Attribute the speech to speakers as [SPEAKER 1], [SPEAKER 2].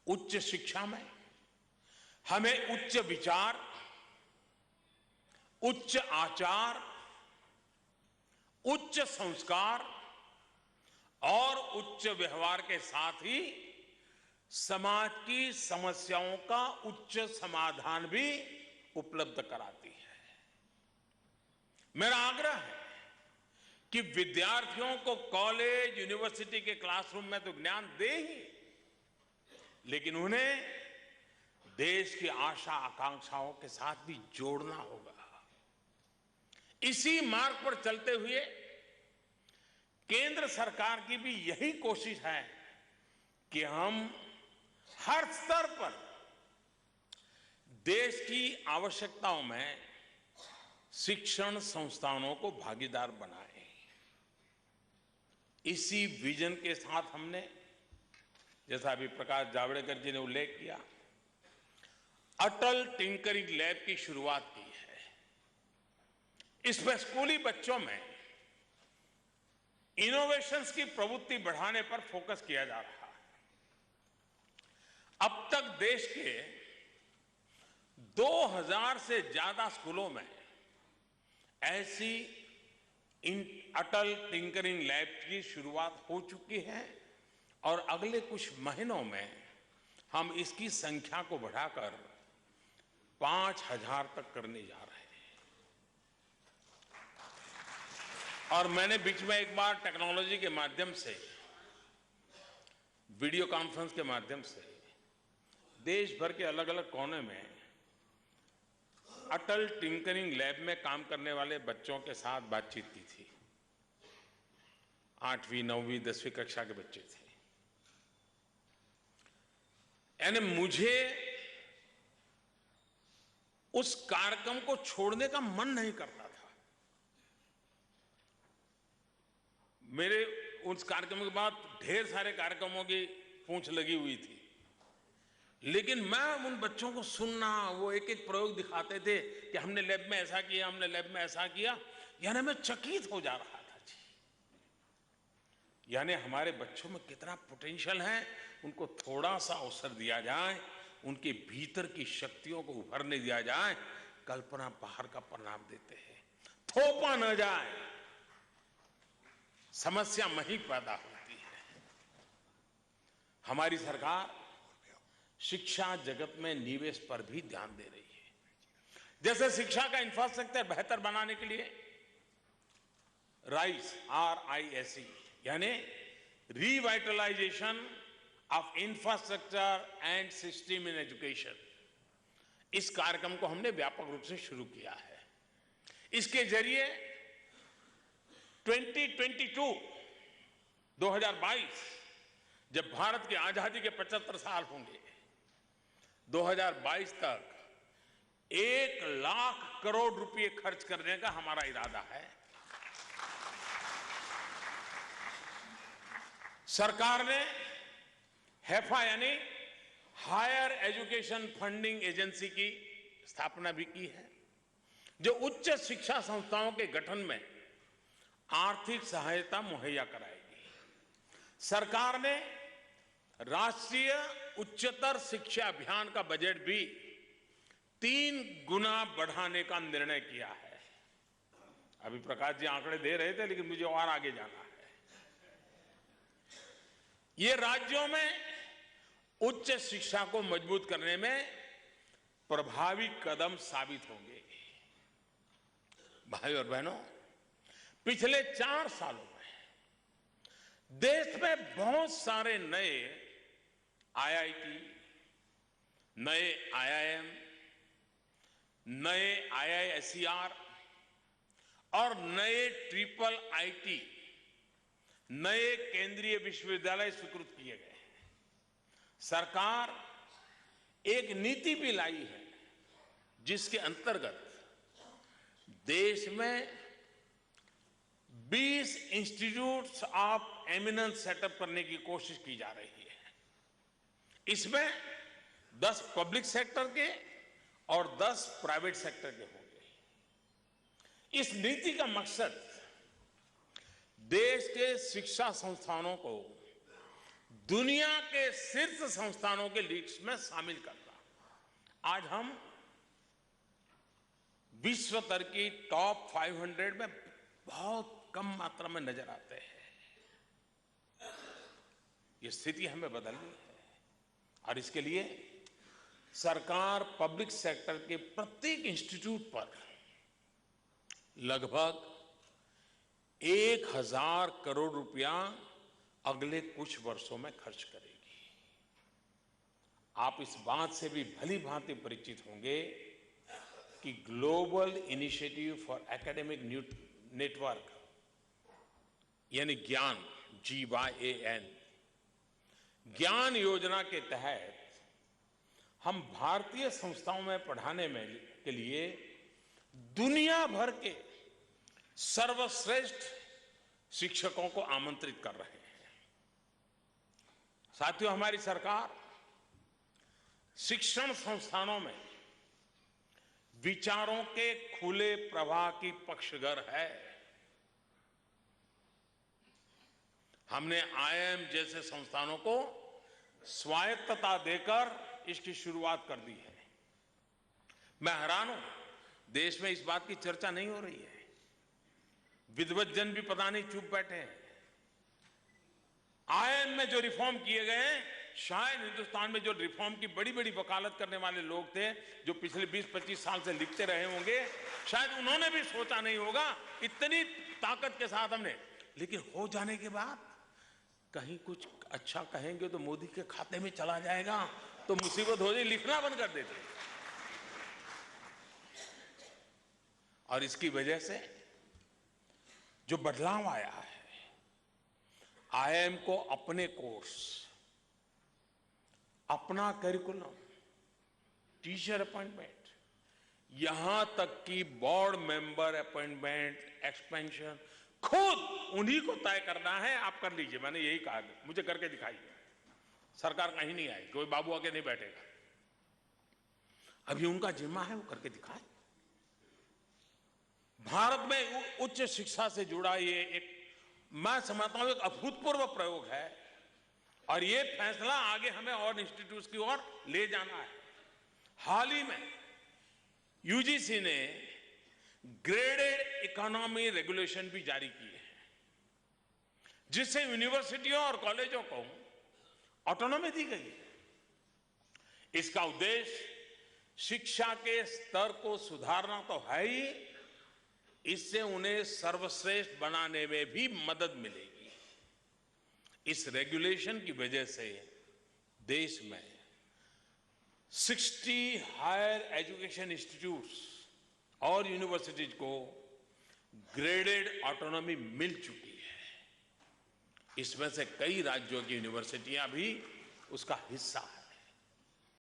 [SPEAKER 1] उच्च शिक्षा में हमें उच्च विचार, उच्च आचार, उच्च संस्कार और उच्च व्यवहार के साथ ही समाज की समस्याओं का उच्च समाधान भी उपलब्ध कराती है। मेरा आग्रह है कि विद्यार्थियों को कॉलेज, यूनिवर्सिटी के क्लासरूम में तो ज्ञान दे ही, लेकिन उन्हें देश की आशा आकांक्षाओं के साथ भी जोड़ना होगा। इसी मार्ग पर चलते हुए केंद्र सरकार की भी यही कोशिश है कि हम हर स्तर पर देश की आवश्यकताओं में शिक्षण संस्थानों को भागीदार बनाएं। इसी विजन के साथ हमने, जैसा अभी प्रकाश जावड़ेकर जी ने उल्लेख किया, अटल टिंकरिंग लैब की शुरुआत की है। इसमें स्कूली बच्चों में इनोवेशंस की प्रवृत्ति बढ़ाने पर फोकस किया जा रहा है। अब तक देश के 2000 से ज्यादा स्कूलों में ऐसी अटल टिंकरिंग लैब की शुरुआत हो चुकी है और अगले कुछ महीनों में हम इसकी संख्या को बढ़ाकर 5000 तक करने जा रहे हैं। और मैंने बीच में एक बार टेक्नोलॉजी के माध्यम से, वीडियो कॉन्फ्रेंस के माध्यम से देश भर के अलग अलग कोने में अटल टिंकरिंग लैब में काम करने वाले बच्चों के साथ बातचीत की थी। 8वीं, 9वीं, 10वीं कक्षा के बच्चे थे। यानी मुझे उस कार्यक्रम को छोड़ने का मन नहीं करता था। मेरे उस कार्यक्रम के बाद ढेर सारे कार्यक्रमों की पूंछ लगी हुई थी, लेकिन मैं उन बच्चों को सुनना, वो एक एक प्रयोग दिखाते थे कि हमने लैब में ऐसा किया, हमने लैब में ऐसा किया, यानी मैं चकित हो जा रहा था जी। यानी हमारे बच्चों में कितना पोटेंशियल है, उनको थोड़ा सा अवसर दिया जाए, उनके भीतर की शक्तियों को उभरने दिया जाए, कल्पना बाहर का परिणाम देते हैं। थोपा न जाए, समस्या वहीं पैदा होती है। हमारी सरकार शिक्षा जगत में निवेश पर भी ध्यान दे रही है। जैसे शिक्षा का इंफ्रास्ट्रक्चर बेहतर बनाने के लिए राइस, RISE, यानी revitalisation of infrastructure and system in education, इस कार्यक्रम को हमने व्यापक रूप से शुरू किया है। इसके जरिए 2022 जब भारत की आजादी के 75 साल होंगे, 2022 तक 1 लाख करोड़ रुपए खर्च करने का हमारा इरादा है। सरकार ने हैफा यानी हायर एजुकेशन फंडिंग एजेंसी की स्थापना भी की है, जो उच्च शिक्षा संस्थाओं के गठन में आर्थिक सहायता मुहैया कराएगी। सरकार ने राष्ट्रीय उच्चतर शिक्षा अभियान का बजट भी 3 गुना बढ़ाने का निर्णय किया है। अभी प्रकाश जी आंकड़े दे रहे थे, लेकिन मुझे और आगे जाना है। ये राज्यों में उच्च शिक्षा को मजबूत करने में प्रभावी कदम साबित होंगे। भाई और बहनों, पिछले 4 सालों में देश में बहुत सारे नए IIT, नए IIM, नए IISER और नए IIIT, नए केंद्रीय विश्वविद्यालय स्वीकृत किए गए हैं। सरकार एक नीति भी लाई है, जिसके अंतर्गत देश में 20 इंस्टीट्यूट्स ऑफ एमिनेंस सेटअप करने की कोशिश की जा रही है। इसमें 10 पब्लिक सेक्टर के और 10 प्राइवेट सेक्टर के होंगे। इस नीति का मकसद देश के शिक्षा संस्थानों को दुनिया के शीर्ष संस्थानों के लिस्ट में शामिल करना। आज हम विश्व स्तर की टॉप 500 में बहुत कम मात्रा में नजर आते हैं। ये स्थिति हमें बदलनी है और इसके लिए सरकार पब्लिक सेक्टर के प्रत्येक इंस्टीट्यूट पर लगभग 1000 करोड़ रुपया अगले कुछ वर्षों में खर्च करेगी। आप इस बात से भी भली भांति परिचित होंगे कि global initiative for academic network यानी ज्ञान GYAN ज्ञान योजना के तहत हम भारतीय संस्थाओं में पढ़ाने में के लिए दुनिया भर के सर्वश्रेष्ठ शिक्षकों को आमंत्रित कर रहे हैं। साथियों, हमारी सरकार शिक्षण संस्थानों में विचारों के खुले प्रवाह की पक्षधर है। हमने IIM जैसे संस्थानों को स्वायत्तता देकर इसकी शुरुआत कर दी है। मैं हैरान हूं, देश में इस बात की चर्चा नहीं हो रही है। विद्वत जन भी पता नहीं चुप बैठे हैं। IIM में जो रिफॉर्म किए गए हैं, शायद हिंदुस्तान में जो रिफॉर्म की बड़ी बड़ी वकालत करने वाले लोग थे, जो पिछले 20-25 साल से लिखते रहे होंगे, शायद उन्होंने भी सोचा नहीं होगा इतनी ताकत के साथ हमने। लेकिन हो जाने के बाद कहीं कुछ अच्छा कहेंगे तो मोदी के खाते में चला जाएगा, तो मुसीबत हो जाए, लिखना बंद कर देते। और इसकी वजह से जो बदलाव आया है, IIM को अपने कोर्स, अपना करिकुलम, टीचर अपॉइंटमेंट, यहां तक कि बोर्ड मेंबर अपॉइंटमेंट, एक्सपेंशन खुद उन्हीं को तय करना है। आप कर लीजिए, मैंने यही कहा, मुझे करके दिखाइए। सरकार कहीं नहीं आएगी, कोई बाबू आके नहीं बैठेगा। अभी उनका जिम्मा है, वो करके दिखाए। भारत में उच्च शिक्षा से जुड़ा ये एक, मैं समझता हूं, एक अभूतपूर्व प्रयोग है और ये फैसला आगे हमें और इंस्टीट्यूट की ओर ले जाना है। हाल ही में UGC ने ग्रेडेड इकोनॉमी रेगुलेशन भी जारी की है, जिससे यूनिवर्सिटियों और कॉलेजों को ऑटोनॉमी दी गई है। इसका उद्देश्य शिक्षा के स्तर को सुधारना तो है ही, इससे उन्हें सर्वश्रेष्ठ बनाने में भी मदद मिलेगी। इस रेगुलेशन की वजह से देश में 60 हायर एजुकेशन इंस्टीट्यूट्स और यूनिवर्सिटीज को ग्रेडेड ऑटोनॉमी मिल चुकी है। इसमें से कई राज्यों की यूनिवर्सिटियां भी उसका हिस्सा है।